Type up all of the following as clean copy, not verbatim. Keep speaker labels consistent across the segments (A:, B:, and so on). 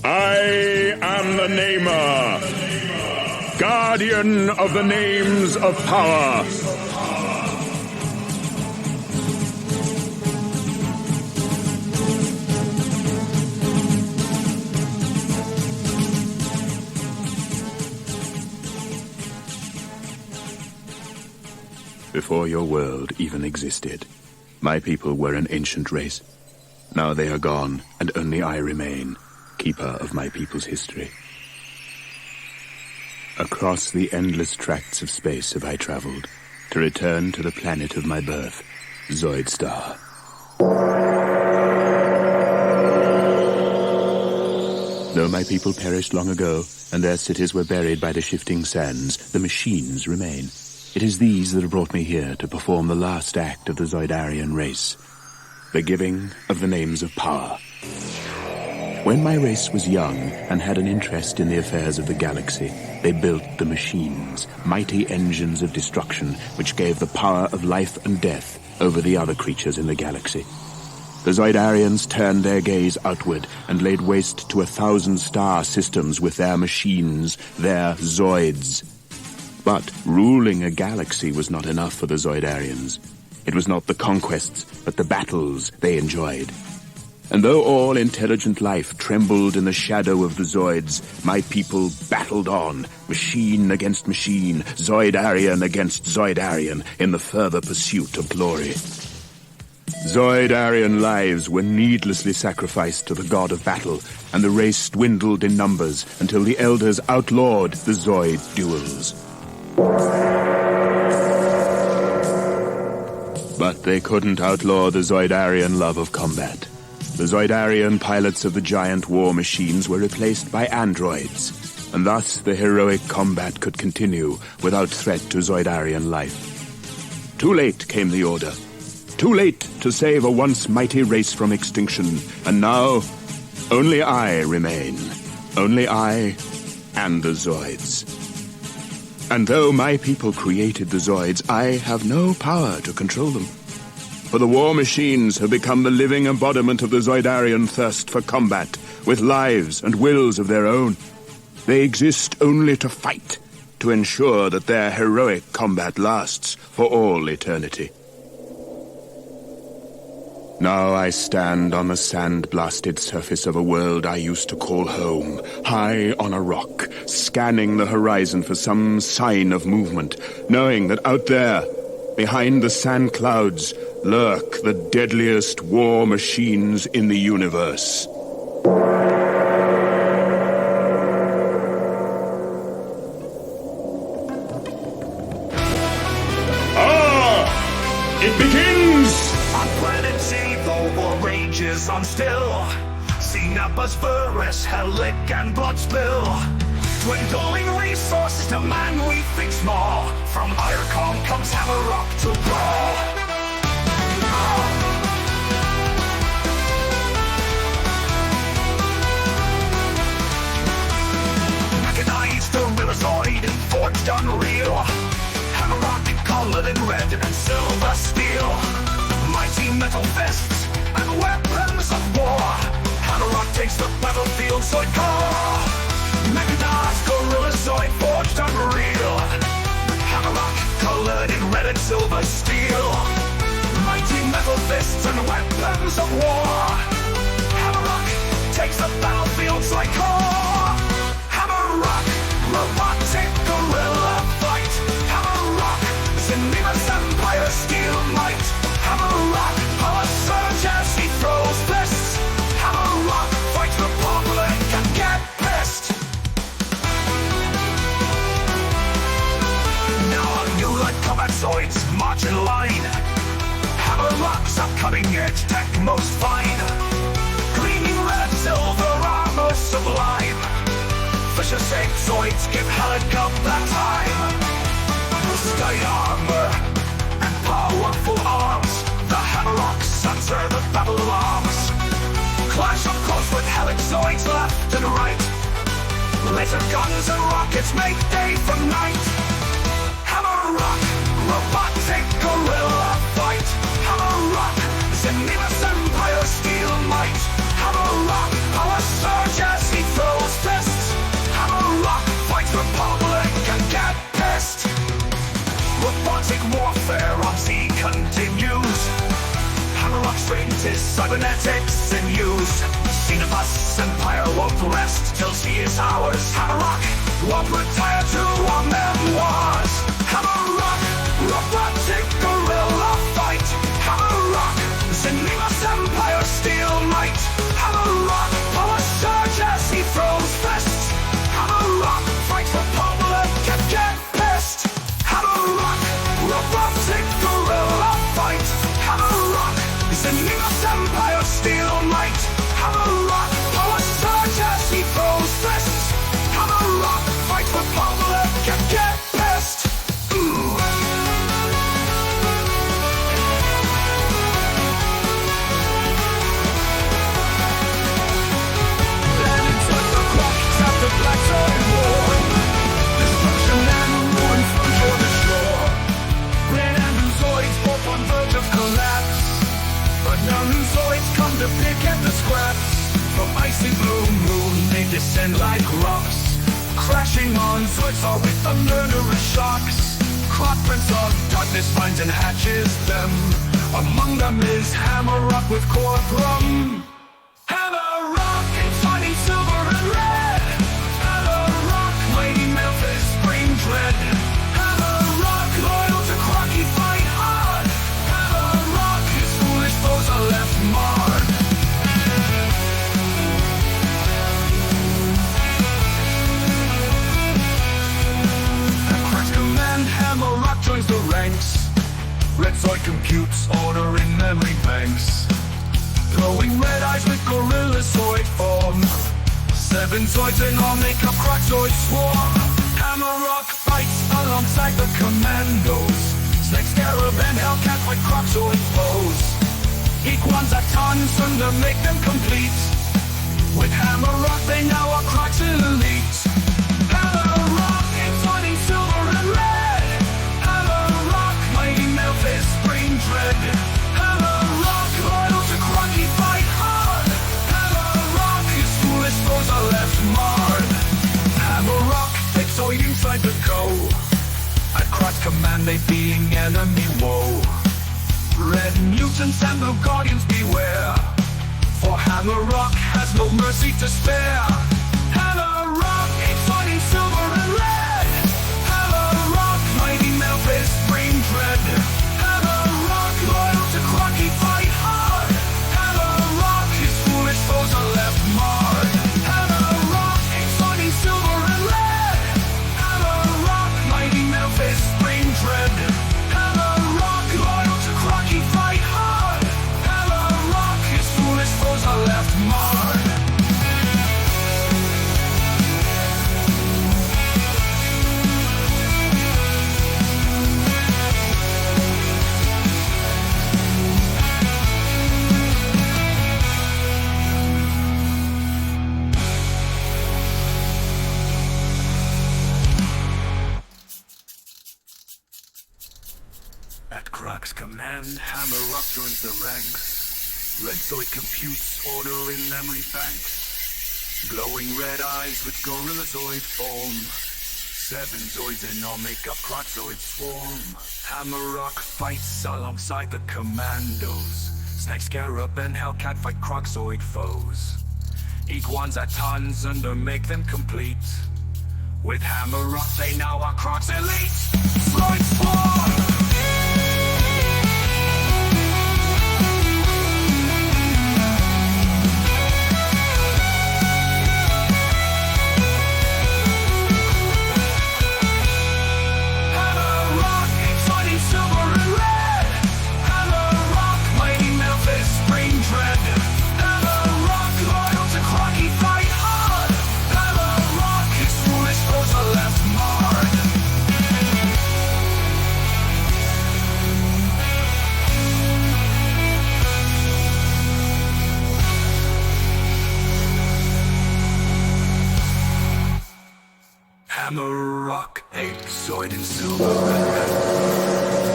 A: I am the Namer, guardian of the names of power. Before your world even existed, my people were an ancient race. Now they are gone, and only I remain, keeper of my people's history. Across the endless tracts of space have I traveled, to return to the planet of my birth, Zoidstar. Though my people perished long ago, and their cities were buried by the shifting sands, the machines remain. It is these that have brought me here to perform the last act of the Zoidarian race, the giving of the names of power. When my race was young and had an interest in the affairs of the galaxy, they built the machines, mighty engines of destruction which gave the power of life and death over the other creatures in the galaxy. The Zoidarians turned their gaze outward and laid waste to 1,000 star systems with their machines, their Zoids. But ruling a galaxy was not enough for the Zoidarians. It was not the conquests, but the battles they enjoyed. And though all intelligent life trembled in the shadow of the Zoids, my people battled on, machine against machine, Zoidarian against Zoidarian, in the further pursuit of glory. Zoidarian lives were needlessly sacrificed to the god of battle, and the race dwindled in numbers until the elders outlawed the Zoid duels. But they couldn't outlaw the Zoidarian love of combat. The Zoidarian pilots of the giant war machines were replaced by androids, and thus the heroic combat could continue without threat to Zoidarian life. Too late came the order. Too late to save a once mighty race from extinction, and now only I remain. Only I and the Zoids. And though my people created the Zoids, I have no power to control them. For the war machines have become the living embodiment of the Zoidarian thirst for combat, with lives and wills of their own. They exist only to fight, to ensure that their heroic combat lasts for all eternity. Now I stand on the sand-blasted surface of a world I used to call home, high on a rock, scanning the horizon for some sign of movement, knowing that out there, behind the sand clouds, lurk the deadliest war machines in the universe. It begins!
B: On planet Z, the war rages on still. See Nappa's Verus, Helic and blood spill. Dwindling resources demand we fix more. From Irecon comes Hammerrock to brawl. Mechanized gorilla Zoid and forged unreal. Hammerrock colored in red and silver steel. Mighty metal fists and weapons of war. Hammerrock takes the battlefield, Zoid core. Mechanized gorilla Zoid forged unreal. Hammerrock colored in red and silver steel. Mighty metal fists and weapons of war. Hammerrock takes the battlefield, Zoid core. Hammerrock, robotic gorilla fight. Hammerrock, Zenima's empire steel might. Hammerrock, power surge as he throws fists. Hammerrock, fight the public and get pissed. Now our new light combat Zoids march in line. Hammerrock's upcoming edge tech most fine. Gleaming red, silver armor sublime. Fisher-shaped Zoids give Helic up that time. Sky armor and powerful arms. The Hammerrock sons are the battle arms. Clash up close with Helic Zoids left and right. Laser guns and rockets make day from night. Hammerrock, robotic gorilla fight. Hammerrock, Zenima's empire steel might. Hammerrock, power surge as he retire to our memoirs. Hammerrock, robotic gorilla fight. Hammerrock, Zenith's empire steel might. Hammerrock, power surge as he throws fists. Hammerrock, fight for power, get pissed. Hammerrock, robotic gorilla fight. Hammerrock, Zenith's empire steel might. Hammerrock, power surge as he throws fists. Hammerrock, fight for power, get pissed. Ooh. Black Zoid war, destruction and ruin from shore to shore. Red and blue Zoids both on verge of collapse, but now new Zoids come to pick at the scraps. From icy blue moon they descend like rocks, crashing on Zoidstar with the murderous shocks. Clockprints of darkness finds and hatches them. Among them is Hammerrock with core drum. Hammerrock, exciting silver and red. Dread. Hammerrock, loyal to Crocky, fight hard. Hammerrock, his foolish foes are left marred. At Crack's command, Hammerrock joins the ranks. Red Zoid computes order in memory banks. Glowing red eyes with gorilla Zoid form. 7 Zoids in all make up Crack Zoid swarm. Hammerrock fights alongside the commandos. Snake Scarab and Hellcat fight Croxoid foes. Equans at tons to make them complete. With Hammerrock they now are Crocs elite. Hammerrock, exciting silver and red. Hammerrock, mighty Memphis, brain dread. Hammerrock, loyal to Crocky, fight hard. Hammerrock, his foolish foes are left marred. Hammerrock, Zoid inside the go. At Crock's command they being enemy woe. Red mutants and the guardians beware, for Hammerrock has no mercy to spare. Hammerrock, exciting silver and red. Hammerrock, mighty Memphis, brain dread. Hammerrock, loyal to Crocky, fight hard. Hammerrock, his foolish foes are left marred. Hammerrock, exciting silver and red. Memphis, brain dread. Hammerrock, loyal to Crocky, fight hard. Hammerrock, his foolish foes are left marred. At Crock's command, Hammerrock joins the ranks. Red Zoid computes order in memory banks. Glowing red eyes with gorilla Zoid form. 7 Zoids in all make up Croc Zoid swarm. Hammerrock fights alongside the commandos. Snake Scarab and Hellcat fight Croc Zoid foes. Equans at tons to make them complete. With Hammerrock they now are Crocs elite. Zoid swarm! Hammerrock, 8 Zoid in silver and red.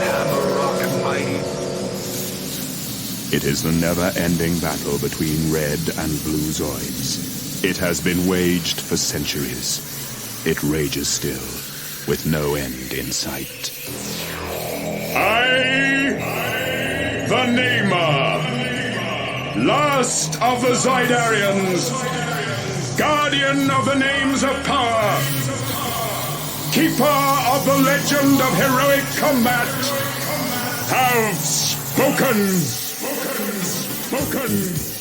B: Hammerrock and mighty.
A: It is the never-ending battle between red and blue Zoids. It has been waged for centuries. It rages still, with no end in sight.
C: I, the Namer, last of the Zoidarians, guardian of the names of power, keeper of the legend of heroic combat, have spoken. Spoken.